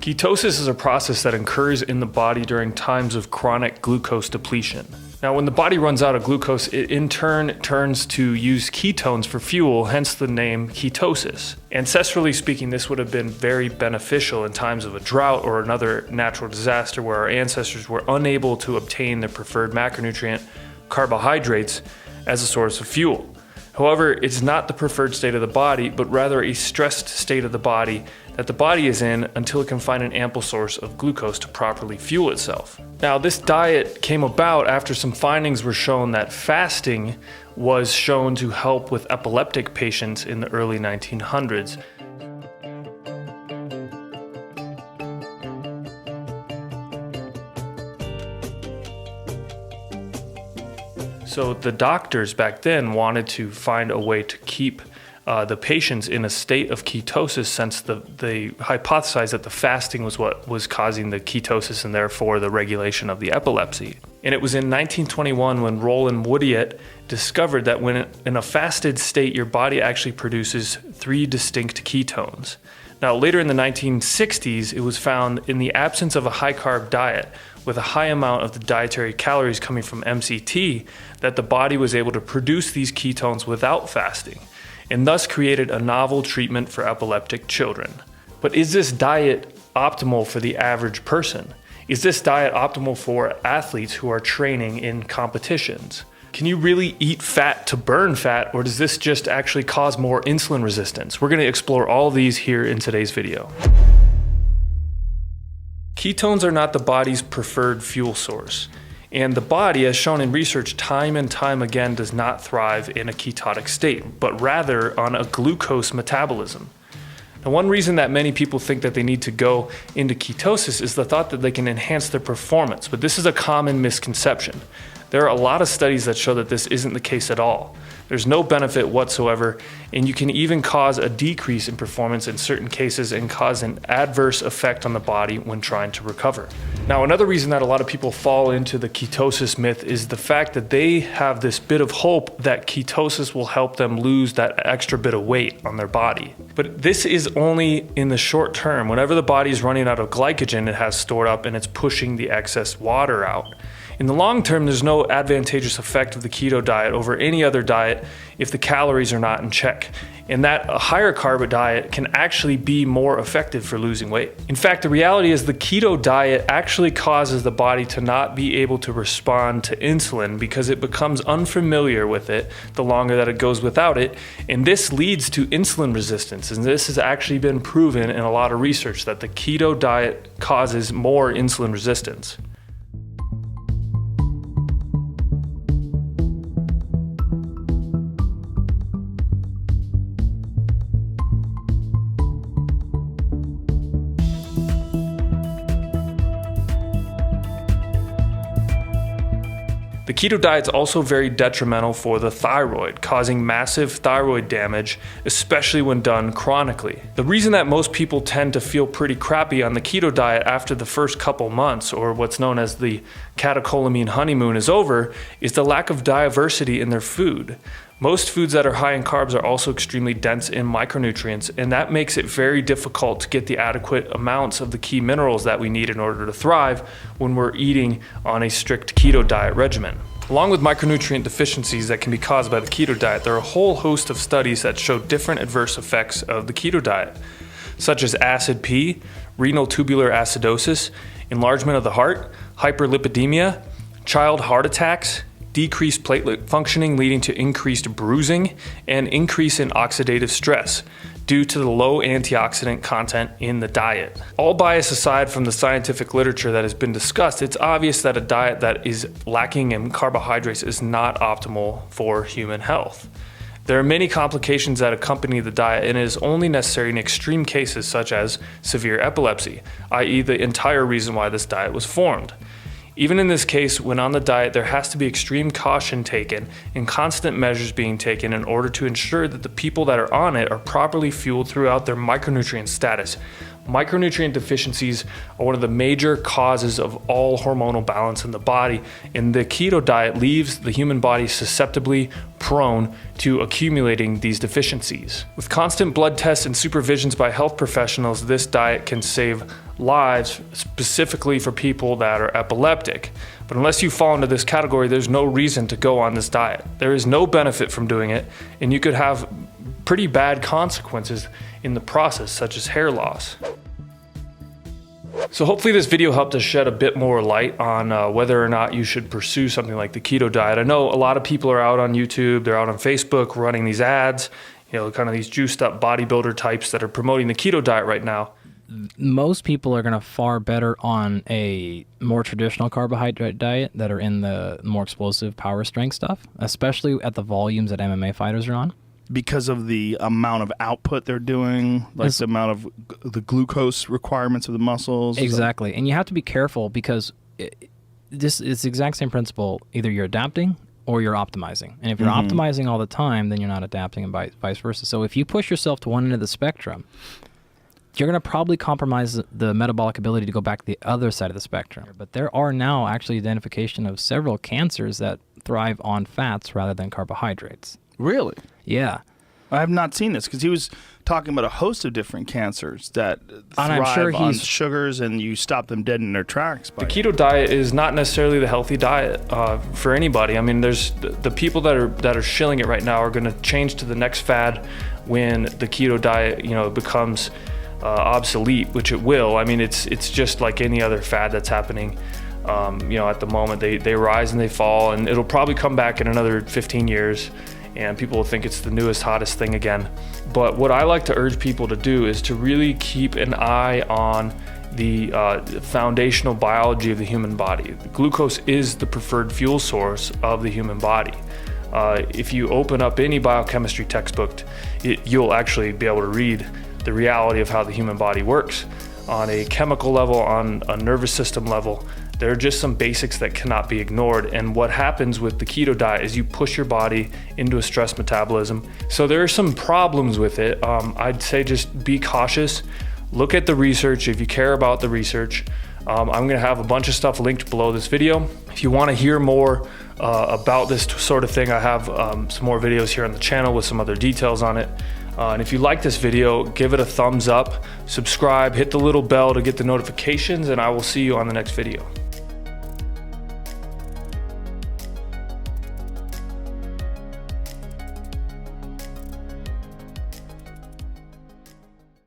Ketosis is a process that occurs in the body during times of chronic glucose depletion. Now, when the body runs out of glucose, it in turn turns to use ketones for fuel, hence the name ketosis. Ancestrally speaking, this would have been very beneficial in times of a drought or another natural disaster where our ancestors were unable to obtain their preferred macronutrient, carbohydrates, as a source of fuel. However, it's not the preferred state of the body, but rather a stressed state of the body that the body is in until it can find an ample source of glucose to properly fuel itself. Now, this diet came about after some findings were shown that fasting was shown to help with epileptic patients in the early 1900s. So the doctors back then wanted to find a way to keep the patients in a state of ketosis, since they hypothesized that the fasting was what was causing the ketosis and therefore the regulation of the epilepsy. And it was in 1921 when Rollin Woodyatt discovered that when in a fasted state, your body actually produces 3 distinct ketones. Now, later in the 1960s, it was found in the absence of a high-carb diet with a high amount of the dietary calories coming from MCT that the body was able to produce these ketones without fasting, and thus created a novel treatment for epileptic children. But is this diet optimal for the average person? Is this diet optimal for athletes who are training in competitions? Can you really eat fat to burn fat, or does this just actually cause more insulin resistance? We're going to explore all of these here in today's video. Ketones are not the body's preferred fuel source, and the body, as shown in research time and time again, does not thrive in a ketotic state, but rather on a glucose metabolism. Now, one reason that many people think that they need to go into ketosis is the thought that they can enhance their performance, but this is a common misconception. There are a lot of studies that show that this isn't the case at all. There's no benefit whatsoever, and you can even cause a decrease in performance in certain cases and cause an adverse effect on the body when trying to recover. Now, another reason that a lot of people fall into the ketosis myth is the fact that they have this bit of hope that ketosis will help them lose that extra bit of weight on their body. But this is only in the short term. Whenever the body is running out of glycogen it has stored up and it's pushing the excess water out. In the long term, there's no advantageous effect of the keto diet over any other diet if the calories are not in check. And that a higher carb diet can actually be more effective for losing weight. In fact, the reality is the keto diet actually causes the body to not be able to respond to insulin because it becomes unfamiliar with it the longer that it goes without it. And this leads to insulin resistance. And this has actually been proven in a lot of research that the keto diet causes more insulin resistance. The keto diet is also very detrimental for the thyroid, causing massive thyroid damage, especially when done chronically. The reason that most people tend to feel pretty crappy on the keto diet after the first couple months, or what's known as the catecholamine honeymoon, is over, is the lack of diversity in their food. Most foods that are high in carbs are also extremely dense in micronutrients, and that makes it very difficult to get the adequate amounts of the key minerals that we need in order to thrive when we're eating on a strict keto diet regimen. Along with micronutrient deficiencies that can be caused by the keto diet, there are a whole host of studies that show different adverse effects of the keto diet, such as acid P, renal tubular acidosis, enlargement of the heart, hyperlipidemia, child heart attacks, decreased platelet functioning leading to increased bruising, and increase in oxidative stress due to the low antioxidant content in the diet. All bias aside from the scientific literature that has been discussed, it's obvious that a diet that is lacking in carbohydrates is not optimal for human health. There are many complications that accompany the diet, and it is only necessary in extreme cases such as severe epilepsy, i.e. the entire reason why this diet was formed. Even in this case, when on the diet, there has to be extreme caution taken and constant measures being taken in order to ensure that the people that are on it are properly fueled throughout their micronutrient status, Micronutrient deficiencies are one of the major causes of all hormonal balance in the body, and the keto diet leaves the human body susceptibly prone to accumulating these deficiencies. With constant blood tests and supervisions by health professionals, this diet can save lives, specifically for people that are epileptic. But unless you fall into this category, there's no reason to go on this diet. There is no benefit from doing it, and you could have pretty bad consequences in the process, such as hair loss. So hopefully this video helped us shed a bit more light on whether or not you should pursue something like the keto diet. I know a lot of people are out on YouTube, they're out on Facebook running these ads, kind of these juiced up bodybuilder types that are promoting the keto diet right now. Most people are going to far better on a more traditional carbohydrate diet that are in the more explosive power strength stuff, especially at the volumes that MMA fighters are on. Because of the amount of output they're doing, like the amount of the requirements of the muscles. Exactly. And you have to be careful because it's the exact same principle. Either you're adapting or you're optimizing. And if you're optimizing all the time, then you're not adapting, and vice versa. So if you push yourself to one end of the spectrum, you're going to probably compromise the metabolic ability to go back to the other side of the spectrum. But there are now actually identification of several cancers that thrive on fats rather than carbohydrates. Really? Yeah. I have not seen this because he was talking about a host of different cancers that thrive on sugars, and you stop them dead in their tracks. The keto diet is not necessarily the healthy diet for anybody. I mean, there's the people that are shilling it right now are going to change to the next fad when the keto diet, becomes obsolete, which it will. I mean, it's just like any other fad that's happening. At the moment, they rise and they fall, and it'll probably come back in another 15 years. And people will think it's the newest, hottest thing again. But what I like to urge people to do is to really keep an eye on the foundational biology of the human body. Glucose is the preferred fuel source of the human body. If you open up any biochemistry textbook, you'll actually be able to read the reality of how the human body works on a chemical level, on a nervous system level. There are just some basics that cannot be ignored. And what happens with the keto diet is you push your body into a stress metabolism. So there are some problems with it. I'd say just be cautious. Look at the research if you care about the research. I'm gonna have a bunch of stuff linked below this video. If you wanna hear more about this sort of thing, I have some more videos here on the channel with some other details on it. And if you like this video, give it a thumbs up, subscribe, hit the little bell to get the notifications, and I will see you on the next video.